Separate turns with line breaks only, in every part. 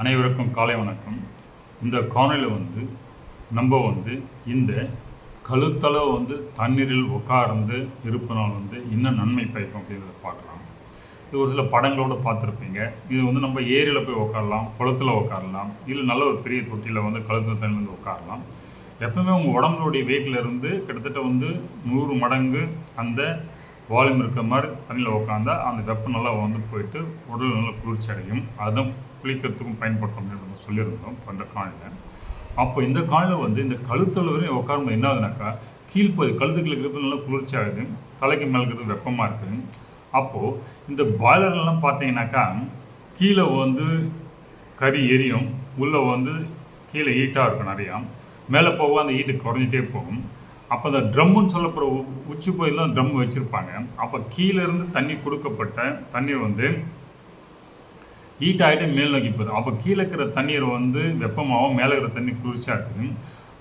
அனைவருக்கும் காலை வணக்கம். இந்த காணொலியில் நம்ம இந்த கழுத்தளவு தண்ணீரில் உட்கார்ந்து இருப்பனால் இன்னும் நன்மை பயக்கும் அப்படின்றத பார்க்கலாம். இது ஒரு சில படங்களோடு பார்த்துருப்பீங்க. இது நம்ம ஏரியில் போய் உட்காரலாம், குளத்தில் உட்காரலாம், இல்லை நல்ல ஒரு பெரிய தொட்டியில் கழுத்தில் தண்ணி உட்காரலாம். எப்பவுமே உங்கள் உடம்புடைய வெயிட்லேருந்து கிட்டத்தட்ட 100 மடங்கு அந்த வால்யூம் இருக்கிற மாதிரி தண்ணியில் உட்காந்தா அந்த வெப்பம் நல்லா போயிட்டு உடல் நல்லா குளிர்ச்சி அடையும். அதுவும் குளிக்கிறதுக்கும் பயன்படுத்தும் அப்படின்னு சொல்லியிருந்தோம் அந்த காலையில். அப்போ இந்த காலையில் இந்த கழுத்தளவு வரையும் உட்காரும்போது என்ன ஆகுதுனாக்கா, கீழ்ப்பகுதி கழுத்துக்களுக்கு இருக்கிறது நல்லா குளிர்ச்சி ஆகுது, தலைக்கு மேலே இருக்கிறது வெப்பமாக இருக்குது. அப்போது இந்த பாய்லர்லாம் பார்த்தீங்கன்னாக்கா கீழே கறி எரியும், உள்ளே கீழே ஹீட்டாக இருக்கும் நிறையா, மேலே போக அந்த ஹீட்டு குறைஞ்சிட்டே போகும். அப்போ அந்த ட்ரம்முன்னு சொல்லப்படுற உச்சி கோயிலாம் ட்ரம் வச்சுருப்பாங்க. அப்போ கீழேருந்து தண்ணி கொடுக்கப்பட்ட தண்ணீர் ஹீட் ஆகிட்டு மேல் நோக்கி போகுது. அப்போ கீழே இருக்கிற தண்ணீர் வெப்பமாகவும் மேலே இருக்கிற தண்ணி குளிர்ச்சியாக இருக்குது.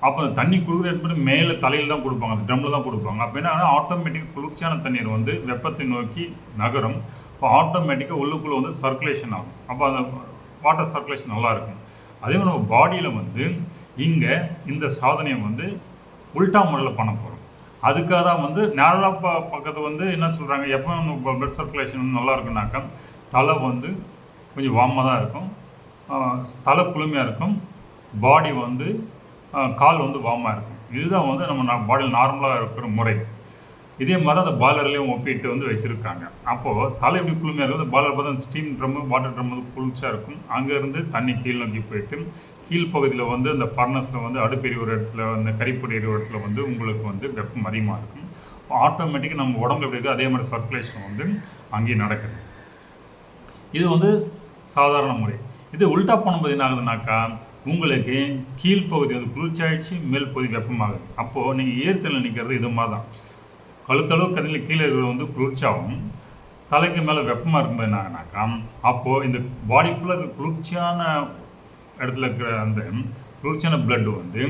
அப்போ அந்த தண்ணி குளிர் ஏற்பட்டு மேலே தலையில் தான் கொடுப்பாங்க, அந்த ட்ரம்மில் தான் கொடுப்பாங்க. அப்போ என்ன ஆட்டோமேட்டிக் குளிர்ச்சியான தண்ணீர் வெப்பத்தை நோக்கி நகரும். இப்போ ஆட்டோமேட்டிக்காக உள்ளுக்குள்ளே சர்க்குலேஷன் ஆகும். அப்போ அந்த வாட்டர் சர்க்குலேஷன் நல்லாயிருக்கும். அதே மாதிரி நம்ம பாடியில் இங்கே இந்த சாதனையை உல்டா முறையில் பண்ண போகிறோம். அதுக்காக தான் நேரலாக பக்கத்து என்ன சொல்கிறாங்க, எப்போ பிளட் சர்க்குலேஷன் நல்லா இருக்குனாக்கா தலை கொஞ்சம் வார்மாக தான் இருக்கும், தலை குளுமையாக இருக்கும், பாடி கால் வார்மாக இருக்கும். இதுதான் நம்ம பாடியில் நார்மலாக இருக்கிற முறை. இதே மாதிரி அந்த பாய்லர்லேயும் ஒப்பிட்டு வச்சுருக்காங்க. அப்போது தலை எப்படி குளுமையாக இருக்கும், பாய்லர் பார்த்தா ஸ்டீம் ட்ரம்மு வாட்டர் ட்ரம்மு குளிர்ச்சியாக இருக்கும். அங்கேருந்து தண்ணி கீழ் நோக்கி போயிட்டு கீழ்ப்பகுதியில் அந்த ஃபர்னஸில் அடுப்பு எரிகிற இடத்துல அந்த கறிப்பொடி எரிகிற இடத்துல உங்களுக்கு வெப்பம் அதிகமாக இருக்கும். ஆட்டோமேட்டிக்காக நம்ம உடம்புல எப்படி இருக்குது அதே மாதிரி சர்க்குலேஷன் அங்கேயும் நடக்குது. இது சாதாரண முறை. இது உல்டா பண்ணும்போது என்ன ஆகுதுனாக்கா, உங்களுக்கு கீழ்ப்பகுதி குளிர்ச்சி ஆகிடுச்சு, மேல் பகுதி வெப்பமாகுது. அப்போது நீங்கள் ஏர்த்தலில் நிற்கிறது இது மாதிரி தான். கழுத்தளவு கதையில் கீழே இருக்கிறது குளிர்ச்சியாகும், தலைக்கு மேலே வெப்பமாக இருக்கும்போது என்ன ஆகுனாக்கா, அப்போது இந்த பாடி ஃபுல்லாக குளிர்ச்சியான இடத்துல இருக்கிற அந்த குளிர்ச்சியான பிளட்டு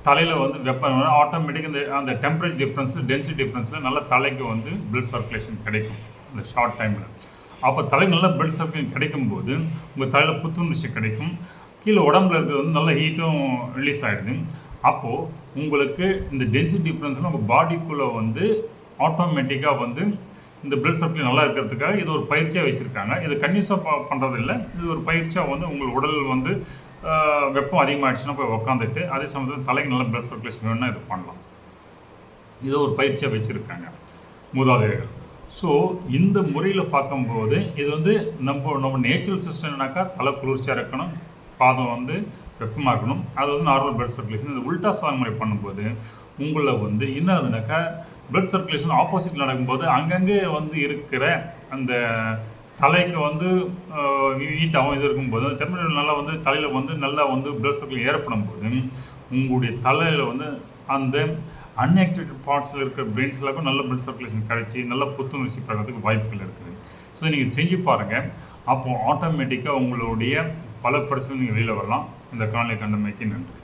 தலையில் வெப்பம் ஆட்டோமேட்டிக்காக அந்த டெம்பரேச்சர் டிஃப்ரென்ஸில் டென்சிட்டி டிஃப்ரென்ஸில் நல்லா தலைக்கு பிளட் சர்க்குலேஷன் கிடைக்கும் அந்த ஷார்ட் டைமில். அப்போ தலைக்கு நல்லா பிளட் சர்க்குலேஷன் கிடைக்கும்போது உங்கள் தலையில் புத்துணர்ச்சி கிடைக்கும், கீழே உடம்புல இருக்கிறது நல்லா ஹீட்டும் ரிலீஸ் ஆகிடுது. அப்போது உங்களுக்கு இந்த டென்சிட்டி டிஃப்ரென்ஸில் உங்கள் பாடிக்குள்ளே ஆட்டோமேட்டிக்காக இந்த பிளட் சர்க்குலேஷன் நல்லா இருக்கிறதுக்காக இது ஒரு பயிற்சியாக வச்சுருக்காங்க. இது கன்னியூஸாக பண்ணுறது இல்லை, இது ஒரு பயிற்சியாக உங்கள் உடல் வெப்பம் அதிகமாகிடுச்சுன்னா போய் உக்காந்துட்டு அதே சமயத்தில் தலைக்கு நல்ல பிளட் சர்க்குலேஷன் வேணும்னா இது பண்ணலாம். இதை ஒரு பயிற்சியாக வச்சுருக்காங்க மூதாதையர்கள். ஸோ இந்த முறையில் பார்க்கும்போது இது நம்ம நேச்சுரல் சிஸ்டம்னாக்கா தலை குளிர்ச்சியாக இருக்கணும், பாதம் வெப்பமாக இருக்கணும், அது நார்மல் பிளட் சர்க்குலேஷன். இது உல்டா சாதனை முறை பண்ணும்போது உங்களை என்ன ஆகுதுனாக்கா, பிளட் சர்க்குலேஷன் ஆப்போசிட்டில் நடக்கும்போது அங்கங்கே இருக்கிற அந்த தலைக்கு ஹீட்டாகவும் இது இருக்கும்போது டெம்பரேச்சர் நல்லா தலையில் நல்லா பிளட் சர்க்குலேஷன் ஏற்படும் போது உங்களுடைய தலையில் அந்த அன்ஆக்டிவேட்டட் பார்ட்ஸில் இருக்கிற பிரெயின்ஸ்லாம் நல்ல பிளட் சர்க்குலேஷன் கிடைச்சி நல்ல புத்துணர்ச்சி பெறதுக்கு வாய்ப்புகள் இருக்குது. ஸோ நீங்கள் செஞ்சு பாருங்கள். அப்போது ஆட்டோமேட்டிக்காக உங்களுடைய பல பிரச்சனை நீங்கள் வெளியில் வரலாம். இந்த காணொலியை கண்டமைக்கு நன்றி.